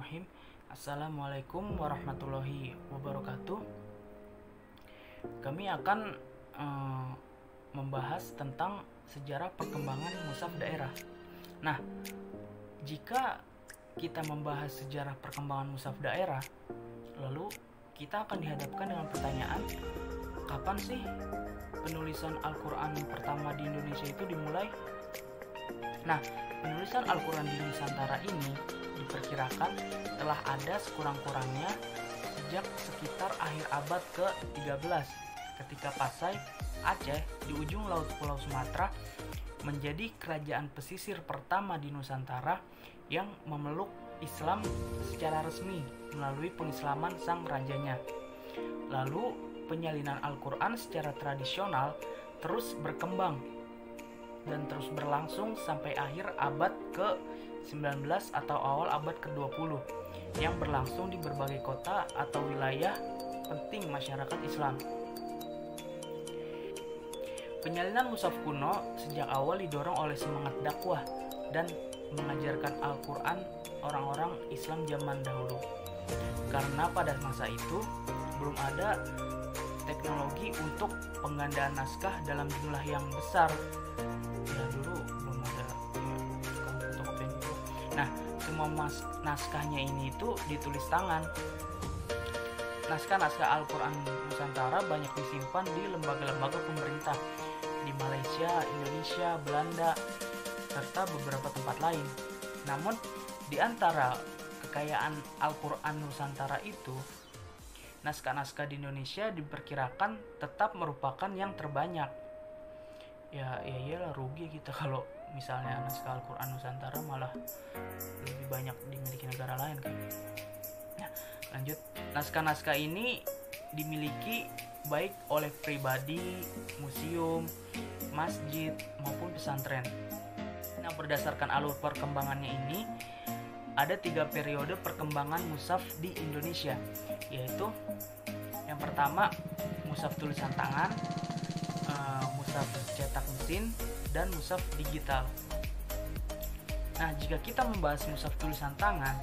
Bismillahirrahmanirrahim. Assalamualaikum warahmatullahi wabarakatuh. Kami akan membahas tentang sejarah perkembangan mushaf daerah. Nah, jika kita membahas sejarah perkembangan mushaf daerah, lalu kita akan dihadapkan dengan pertanyaan, kapan sih penulisan Al-Quran pertama di Indonesia itu dimulai? Nah, penulisan Al-Quran di Nusantara ini diperkirakan telah ada sekurang-kurangnya sejak sekitar akhir abad ke-13 ketika Pasai, Aceh di ujung laut Pulau Sumatera menjadi kerajaan pesisir pertama di Nusantara yang memeluk Islam secara resmi melalui pengislaman sang rajanya. Lalu penyalinan Al-Quran secara tradisional terus berkembang dan terus berlangsung sampai akhir abad ke-19 atau awal abad ke-20 yang berlangsung di berbagai kota atau wilayah penting masyarakat Islam. Penyalinan mushaf kuno sejak awal didorong oleh semangat dakwah dan mengajarkan Al-Quran orang-orang Islam zaman dahulu. Karena pada masa itu belum ada teknologi untuk penggandaan naskah dalam jumlah yang besar. Ya dulu belum ada tukang fotokopian itu. Nah, semua naskahnya ini itu ditulis tangan. Naskah-naskah Al-Quran Nusantara banyak disimpan di lembaga-lembaga pemerintah di Malaysia, Indonesia, Belanda, serta beberapa tempat lain. Namun, di antara kekayaan Al-Quran Nusantara itu, naskah-naskah di Indonesia diperkirakan tetap merupakan yang terbanyak. Ya iyalah, rugi kita kalau misalnya naskah Al-Quran Nusantara malah lebih banyak dimiliki negara lain kan. Nah, lanjut. Naskah-naskah ini dimiliki baik oleh pribadi, museum, masjid, maupun pesantren. Nah, berdasarkan alur perkembangannya ini, ada 3 periode perkembangan mushaf di Indonesia, yaitu yang pertama mushaf tulisan tangan, mushaf cetak mesin, dan mushaf digital. Nah, jika kita membahas mushaf tulisan tangan,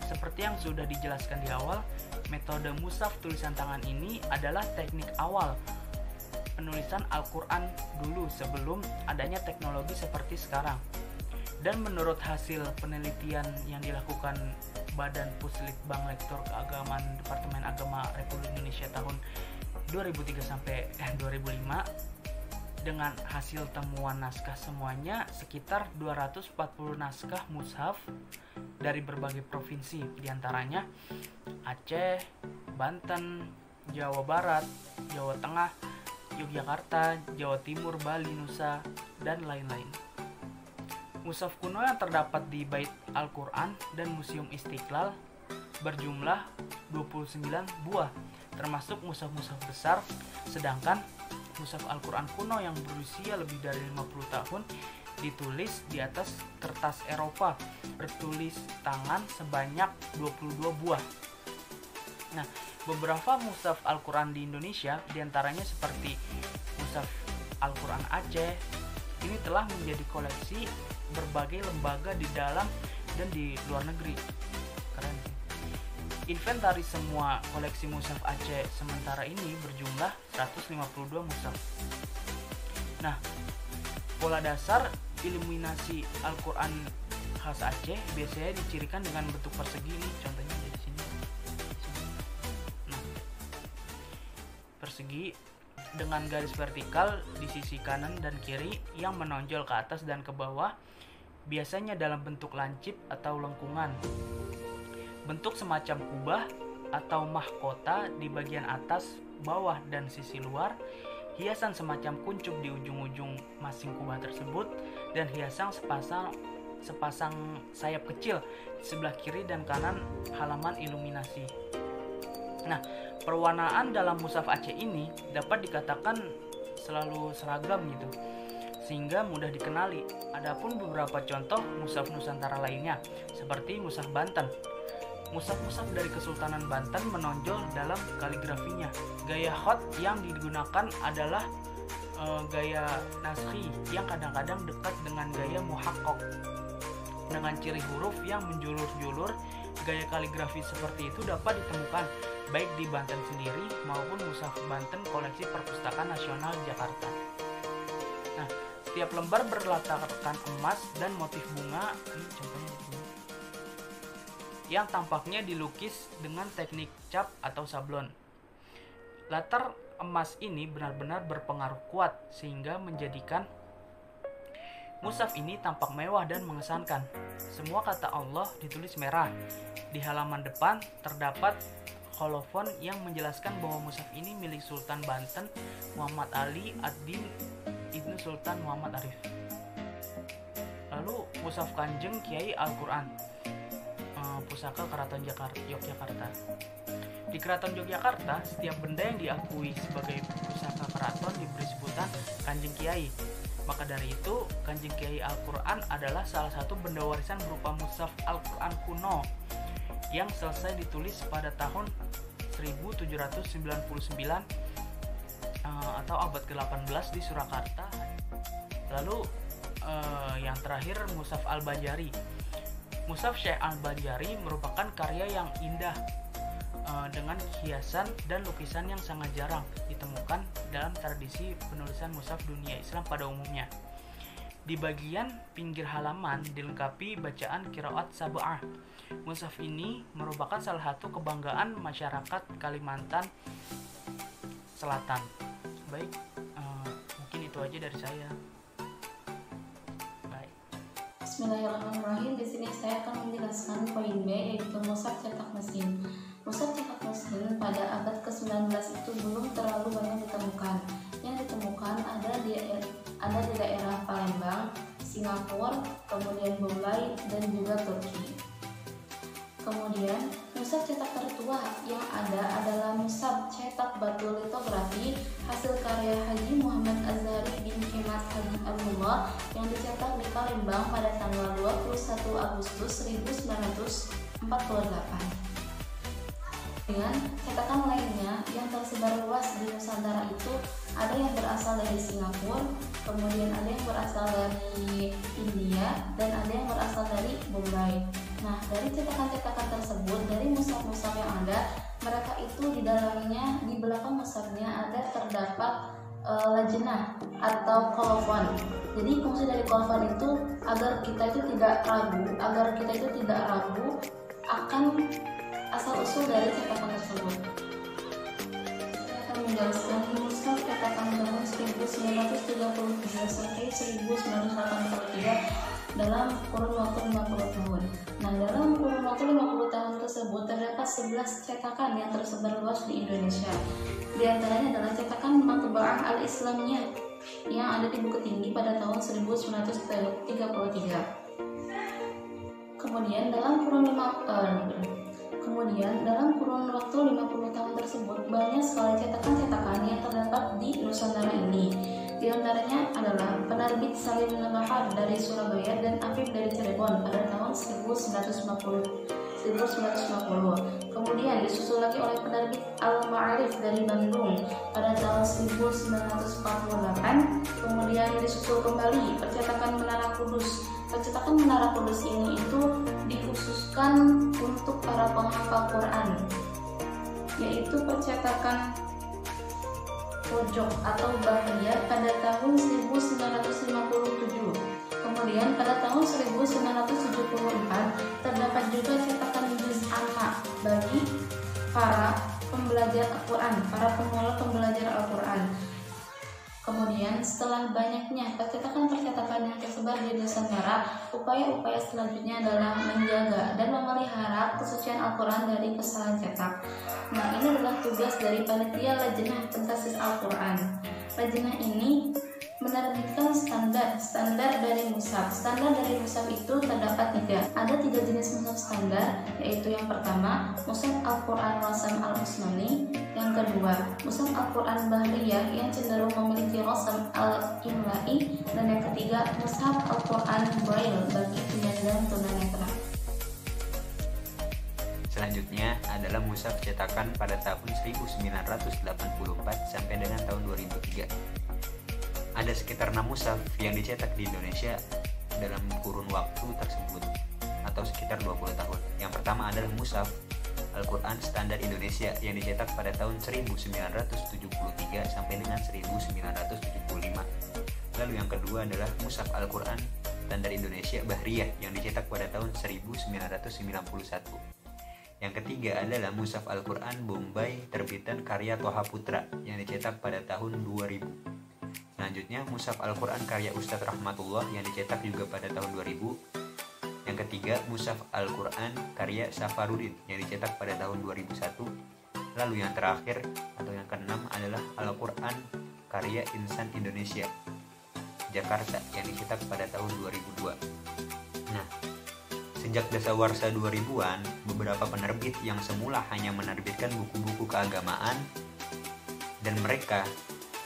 seperti yang sudah dijelaskan di awal, metode mushaf tulisan tangan ini adalah teknik awal penulisan Al-Quran dulu sebelum adanya teknologi seperti sekarang. Dan menurut hasil penelitian yang dilakukan Badan Puslitbang Lektor Keagamaan Departemen Agama Republik Indonesia tahun 2003 sampai 2005, dengan hasil temuan naskah semuanya sekitar 240 naskah mushaf dari berbagai provinsi, diantaranya Aceh, Banten, Jawa Barat, Jawa Tengah, Yogyakarta, Jawa Timur, Bali, Nusa, dan lain-lain. Mushaf kuno yang terdapat di Bait Al-Quran dan Museum Istiqlal berjumlah 29 buah, termasuk mushaf-mushaf besar, sedangkan mushaf Al-Quran kuno yang berusia lebih dari 50 tahun ditulis di atas kertas Eropa bertulis tangan sebanyak 22 buah. Nah, beberapa mushaf Al-Quran di Indonesia diantaranya seperti mushaf Al-Quran Aceh, ini telah menjadi koleksi berbagai lembaga di dalam dan di luar negeri. Keren sih. Inventaris semua koleksi mushaf Aceh sementara ini berjumlah 152 mushaf. Nah, pola dasar iluminasi Al-Quran khas Aceh biasanya dicirikan dengan bentuk persegi nih, contohnya di sini. Nah, persegi dengan garis vertikal di sisi kanan dan kiri yang menonjol ke atas dan ke bawah, biasanya dalam bentuk lancip atau lengkungan. Bentuk semacam kubah atau mahkota di bagian atas, bawah, dan sisi luar, hiasan semacam kuncup di ujung-ujung masing kubah tersebut, dan hiasan sepasang sayap kecil di sebelah kiri dan kanan halaman iluminasi. Nah, perwarnaan dalam mushaf Aceh ini dapat dikatakan selalu seragam gitu, sehingga mudah dikenali. Adapun beberapa contoh mushaf Nusantara lainnya, seperti mushaf Banten. Mushaf-mushaf dari Kesultanan Banten menonjol dalam kaligrafinya. Gaya khot yang digunakan adalah gaya naskhi yang kadang-kadang dekat dengan gaya muhakkok, dengan ciri huruf yang menjulur-julur gaya kaligrafi seperti itu dapat ditemukan baik di Banten sendiri maupun Mushaf Banten Koleksi Perpustakaan Nasional Jakarta. Nah, setiap lembar berlatarkan emas dan motif bunga, ini contohnya yang tampaknya dilukis dengan teknik cap atau sablon. Latar emas ini benar-benar berpengaruh kuat sehingga menjadikan mushaf ini tampak mewah dan mengesankan. Semua kata Allah ditulis merah. Di halaman depan terdapat kolofon yang menjelaskan bahwa mushaf ini milik Sultan Banten Muhammad Ali ad-Din Ibnu Sultan Muhammad Arif. Lalu mushaf Kanjeng Kiai Al-Quran, pusaka Keraton Yogyakarta. Di Keraton Yogyakarta, setiap benda yang diakui sebagai pusaka keraton diberi sebutan Kanjeng Kiai. Maka dari itu, Kanjeng Kiai Al-Quran adalah salah satu benda warisan berupa mushaf Al-Quran kuno yang selesai ditulis pada tahun 1799 atau abad ke-18 di Surakarta. Lalu yang terakhir mushaf Al-Banjari. Mushaf Syekh Al-Banjari merupakan karya yang indah dengan hiasan dan lukisan yang sangat jarang ditemukan dalam tradisi penulisan mushaf dunia Islam pada umumnya. Di bagian pinggir halaman dilengkapi bacaan qiraat sab'ah. Mushaf ini merupakan salah satu kebanggaan masyarakat Kalimantan Selatan. Baik, mungkin itu aja dari saya. Baik. Bismillahirrahmanirrahim. Di sini saya akan menjelaskan poin B, yaitu mushaf cetak mesin. Mushaf cetak mesin pada abad ke-19 itu belum terlalu banyak ditemukan. Yang ditemukan ada di daerah Palembang, Singapura, kemudian Brunei, dan juga Turki. Kemudian, mushaf cetak tertua yang ada adalah mushaf cetak batu litografi hasil karya Haji Muhammad Azhari bin Kemas Haji Abdullah yang dicetak di Palembang pada tanggal 21 Agustus 1948. Dengan cetakan lainnya yang tersebar luas di Nusantara itu ada yang berasal dari Singapura, kemudian ada yang berasal dari India, dan ada yang berasal dari Bombay. Nah, dari cetakan-cetakan tersebut, dari mushaf-mushaf yang ada, mereka itu di dalamnya, di belakang mushafnya ada terdapat lajnah atau kolofon. Jadi fungsi dari kolofon itu agar kita itu tidak ragu akan asal-usul dari cetakan tersebut. Saya akan menjelaskan mushaf cetakan tahun 1933 sampai 1983 dalam kurun waktu 50 tahun. Nah, dalam kurun waktu 50 tahun tersebut terdapat 11 cetakan yang tersebar luas di Indonesia. Di antaranya adalah cetakan Matba'ah Al-Islamiyah yang ada di Bukit Tinggi pada tahun 1933. Kemudian dalam kurun waktu 50 tahun tersebut banyak sekali cetakan-cetakan yang terdapat di Nusantara ini. Di antaranya adalah penerbit Salim Nabahar dari Surabaya dan Afif dari Cirebon pada tahun 1950. Kemudian disusul lagi oleh penerbit Al-Ma'arif dari Bandung pada tahun 1948. Kemudian disusul kembali percetakan Menara Kudus. Percetakan Menara Kudus ini itu dikhususkan untuk para penghafal Quran, yaitu percetakan pojok atau bahaya pada tahun 1957. Kemudian pada tahun 1974 terdapat juga cetakan juz amma bagi para pembelajar Al-Quran, para pemula pembelajar Al-Quran. Kemudian setelah banyaknya percetakan-percetakan yang tersebar di Nusantara, upaya-upaya selanjutnya adalah menjaga dan memelihara kesucian Al-Quran dari kesalahan cetak. Nah, ini adalah tugas dari panitia Lajnah Pentasir Al-Quran. Lajnah ini menerbitkan standar dari mushaf. Standar dari mushaf itu terdapat 3. Ada 3 jenis mushaf standar, yaitu yang pertama mushaf Al-Quran Rasam Al-Usmani, yang kedua mushaf Al-Quran Bahriyah yang cenderung memiliki rasam Al-Imla'i, dan yang ketiga mushaf Al-Quran Braille bagi penyandang tunanetra. Selanjutnya adalah mushaf cetakan pada tahun 1984 sampai dengan tahun 2003. Ada sekitar 6 mushaf yang dicetak di Indonesia dalam kurun waktu tersebut atau sekitar 20 tahun. Yang pertama adalah Mushaf Al-Quran Standar Indonesia yang dicetak pada tahun 1973 sampai dengan 1975. Lalu yang kedua adalah Mushaf Al-Quran Standar Indonesia Bahriyah yang dicetak pada tahun 1991. Yang ketiga adalah Mushaf Al-Quran Bombay terbitan karya Toha Putra yang dicetak pada tahun 2000. Selanjutnya Mushaf Al-Quran karya Ustadz Rahmatullah yang dicetak juga pada tahun 2000. Yang ketiga Mushaf Al-Quran karya Safarudin yang dicetak pada tahun 2001. Lalu yang terakhir atau yang keenam adalah Al-Quran karya Insan Indonesia Jakarta yang dicetak pada tahun 2002. Nah, sejak dasawarsa 2000-an, beberapa penerbit yang semula hanya menerbitkan buku-buku keagamaan dan mereka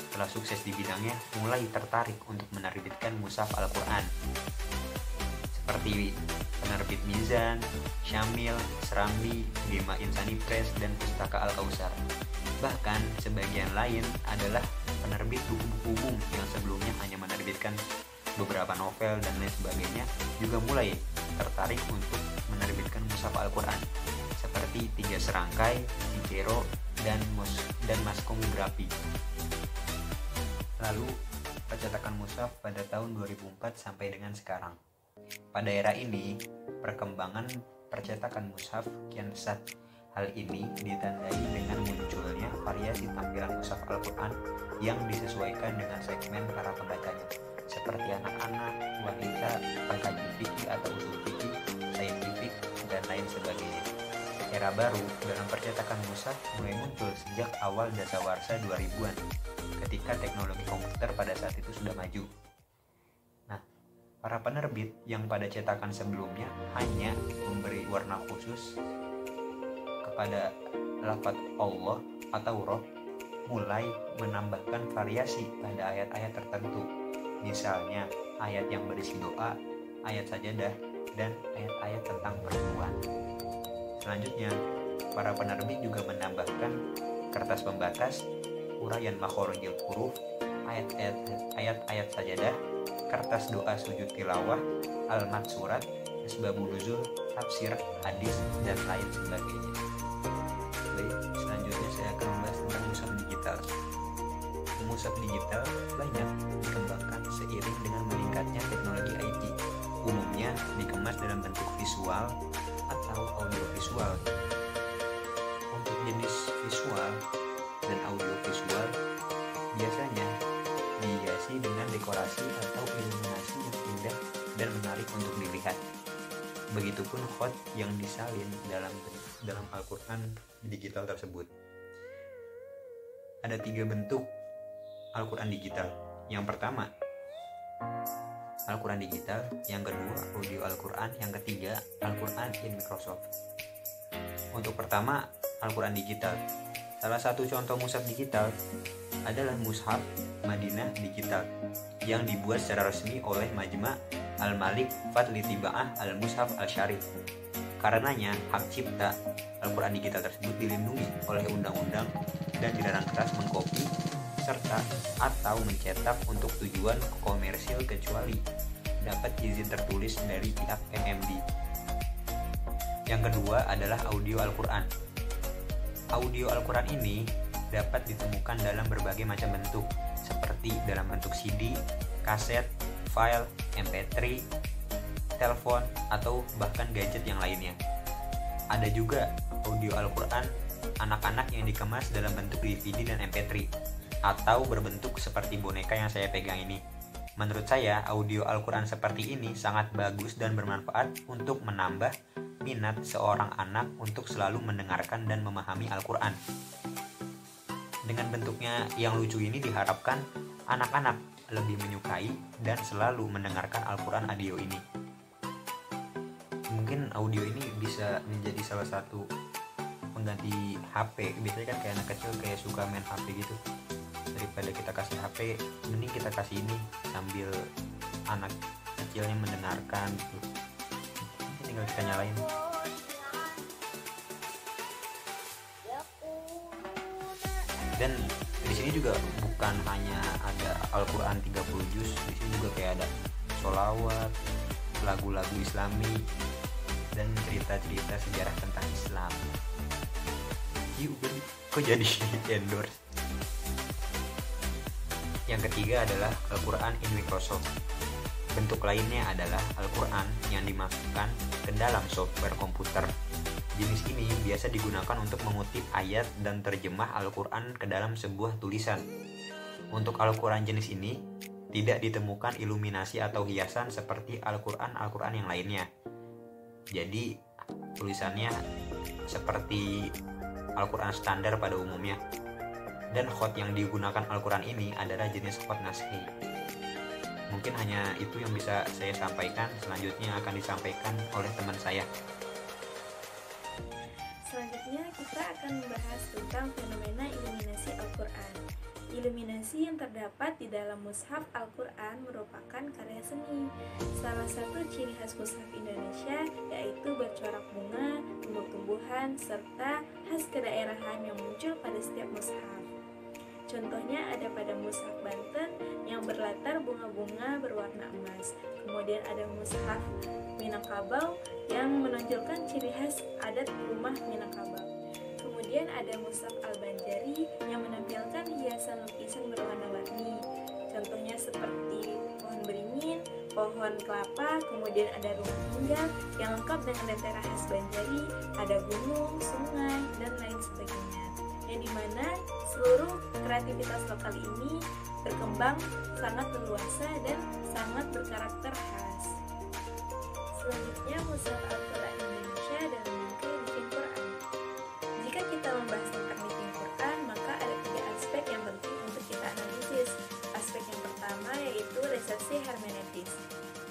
telah sukses di bidangnya mulai tertarik untuk menerbitkan Mushaf Al-Quran seperti penerbit Mizan, Syamil, Serambi, Bima Insani Press, dan Pustaka Al-Kausar. Bahkan sebagian lain adalah penerbit buku-buku umum yang sebelumnya hanya menerbitkan beberapa novel dan lain sebagainya juga mulai tertarik untuk menerbitkan Mushaf Al-Quran seperti Tiga Serangkai, Cicero, dan Maskomi-Grafi. Lalu percetakan mushaf pada tahun 2004 sampai dengan sekarang. Pada era ini, perkembangan percetakan mushaf kian pesat. Hal ini ditandai dengan munculnya variasi tampilan mushaf Al-Quran yang disesuaikan dengan segmen para pembacanya, seperti anak-anak, wanita, pengkaji fikih atau usul fikih, saintifik, dan lain sebagainya. Era baru dalam percetakan mushaf mulai muncul sejak awal dasawarsa 2000-an, ketika teknologi komputer pada saat itu sudah maju. Nah, para penerbit yang pada cetakan sebelumnya hanya memberi warna khusus kepada lafaz Allah atau Roh, mulai menambahkan variasi pada ayat-ayat tertentu. Misalnya ayat yang berisi doa, ayat sajadah, dan ayat-ayat tentang perempuan. Selanjutnya, para penerbit juga menambahkan kertas pembatas, uraian makhorijil huruf, ayat-ayat sajadah, kertas doa sujud tilawah, al-matsurat, asbabun nuzul, tafsir, hadis, dan lain sebagainya. Baik, selanjutnya saya akan membahas tentang mushaf digital. Mushaf digital banyak dikembangkan seiring dengan meningkatnya teknologi IT. Umumnya dikemas dalam bentuk visual atau audiovisual. Untuk jenis visual dan audiovisual biasanya dihiasi dengan dekorasi atau iluminasi yang indah dan menarik untuk dilihat. Begitupun khot yang disalin dalam Al-Quran digital tersebut. Ada 3 bentuk Al-Quran digital. Yang pertama, Al-Quran digital. Yang kedua, audio Al-Quran. Yang ketiga, Al-Quran in Microsoft. Untuk pertama, Al-Quran digital. Salah satu contoh mushaf digital adalah Mushaf Madinah Digital yang dibuat secara resmi oleh Majma' Al-Malik Fadli Tibaah Al-Mushaf Al-Syarif. Karenanya, hak cipta Al-Quran digital tersebut dilindungi oleh undang-undang dan dilarang keras mengkopi serta atau mencetak untuk tujuan komersil kecuali dapat izin tertulis dari pihak MMD. Yang kedua adalah audio Al-Quran. Audio Al-Quran ini dapat ditemukan dalam berbagai macam bentuk, seperti dalam bentuk CD, kaset, file, MP3, telepon, atau bahkan gadget yang lainnya. Ada juga audio Al-Quran anak-anak yang dikemas dalam bentuk DVD dan MP3, atau berbentuk seperti boneka yang saya pegang ini. Menurut saya, audio Al-Quran seperti ini sangat bagus dan bermanfaat untuk menambah minat seorang anak untuk selalu mendengarkan dan memahami Al-Quran. Dengan bentuknya yang lucu ini diharapkan anak-anak lebih menyukai dan selalu mendengarkan Al-Quran audio ini. Mungkin audio ini bisa menjadi salah satu pengganti HP. Biasanya kan kayak anak kecil kayak suka main HP gitu. Daripada kita kasih HP, mending kita kasih ini sambil anak kecilnya mendengarkan gitu. Tinggal kita nyalain. Dan di sini juga bukan hanya ada Al-Quran 30 juz, di sini juga kayak ada sholawat, lagu-lagu Islami, dan cerita-cerita sejarah tentang Islam. Kok jadi endorse? Yang ketiga adalah Al-Quran in Microsoft. Bentuk lainnya adalah Al-Quran yang dimasukkan ke dalam software komputer. Jenis ini biasa digunakan untuk mengutip ayat dan terjemah Al-Quran ke dalam sebuah tulisan. Untuk Al-Quran jenis ini tidak ditemukan iluminasi atau hiasan seperti Al-Quran yang lainnya. Jadi tulisannya seperti Al-Quran standar pada umumnya. Dan khot yang digunakan Al-Quran ini adalah jenis khot naskhi. Mungkin hanya itu yang bisa saya sampaikan. Selanjutnya akan disampaikan oleh teman saya. Selanjutnya kita akan membahas tentang fenomena iluminasi Al-Quran. Iluminasi yang terdapat di dalam mushaf Al-Quran merupakan karya seni. Salah satu ciri khas mushaf Indonesia yaitu bercorak bunga, tumbuh-tumbuhan, serta khas kedaerahan yang muncul pada setiap mushaf. Contohnya ada pada mushaf Banten yang berlatar bunga-bunga berwarna emas. Kemudian ada mushaf Minangkabau yang menonjolkan ciri khas adat rumah Minangkabau. Kemudian ada mushaf Al-Banjari yang menampilkan hiasan lukisan berwarna-warni. Contohnya seperti pohon beringin, pohon kelapa, kemudian ada rumah tinggal yang lengkap dengan lentera khas Banjari, ada gunung, sungai, dan lain sebagainya. Yang dimana seluruh kreativitas lokal ini berkembang sangat leluasa dan sangat berkarakter khas. Selanjutnya mushaf Al-Quran Indonesia dan bingkai bikin Quran. Jika kita membahas tentang bikin Quran, maka ada 3 aspek yang penting untuk kita analisis. Aspek yang pertama yaitu resepsi hermeneutis.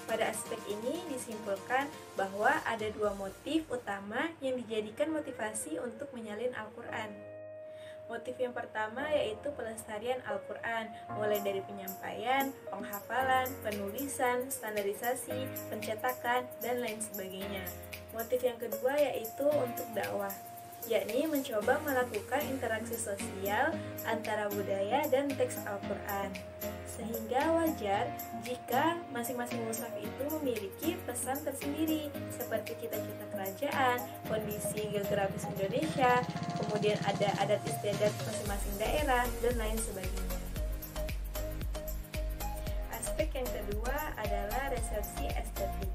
Pada aspek ini disimpulkan bahwa ada 2 motif utama yang dijadikan motivasi untuk menyalin Al-Quran. Motif yang pertama yaitu pelestarian Al-Quran, mulai dari penyampaian, penghafalan, penulisan, standarisasi, pencetakan, dan lain sebagainya. Motif yang kedua yaitu untuk dakwah, yakni mencoba melakukan interaksi sosial antara budaya dan teks Al-Quran. Sehingga wajar jika masing-masing mushaf itu memiliki pesan tersendiri, seperti cita-cita kerajaan, kondisi geografis Indonesia, kemudian ada adat istiadat masing-masing daerah, dan lain sebagainya. Aspek yang kedua adalah resepsi estetik.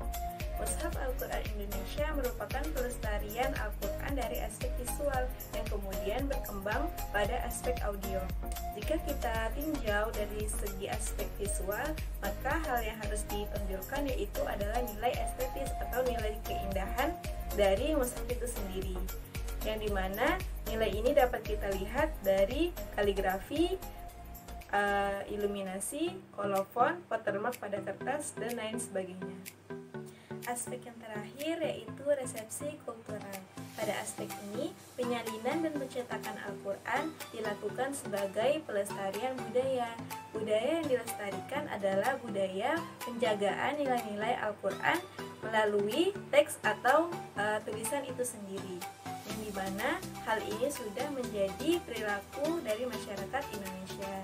Mushaf Al-Quran Indonesia merupakan pelestarian Al-Quran dari aspek visual yang kemudian berkembang pada aspek audio. Jika kita tinjau dari segi aspek visual, maka hal yang harus ditonjolkan yaitu adalah nilai estetis atau nilai keindahan dari mushaf itu sendiri. Yang dimana nilai ini dapat kita lihat dari kaligrafi, iluminasi, kolofon, watermark pada kertas, dan lain sebagainya. Aspek yang terakhir yaitu resepsi kultural. Pada aspek ini, penyalinan dan pencetakan Al-Quran dilakukan sebagai pelestarian budaya. Budaya yang dilestarikan adalah budaya penjagaan nilai-nilai Al-Quran melalui teks atau tulisan itu sendiri. Yang dimana hal ini sudah menjadi perilaku dari masyarakat Indonesia.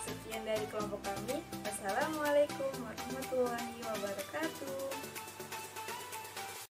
Sekian dari kelompok kami. Wassalamualaikum warahmatullahi wabarakatuh.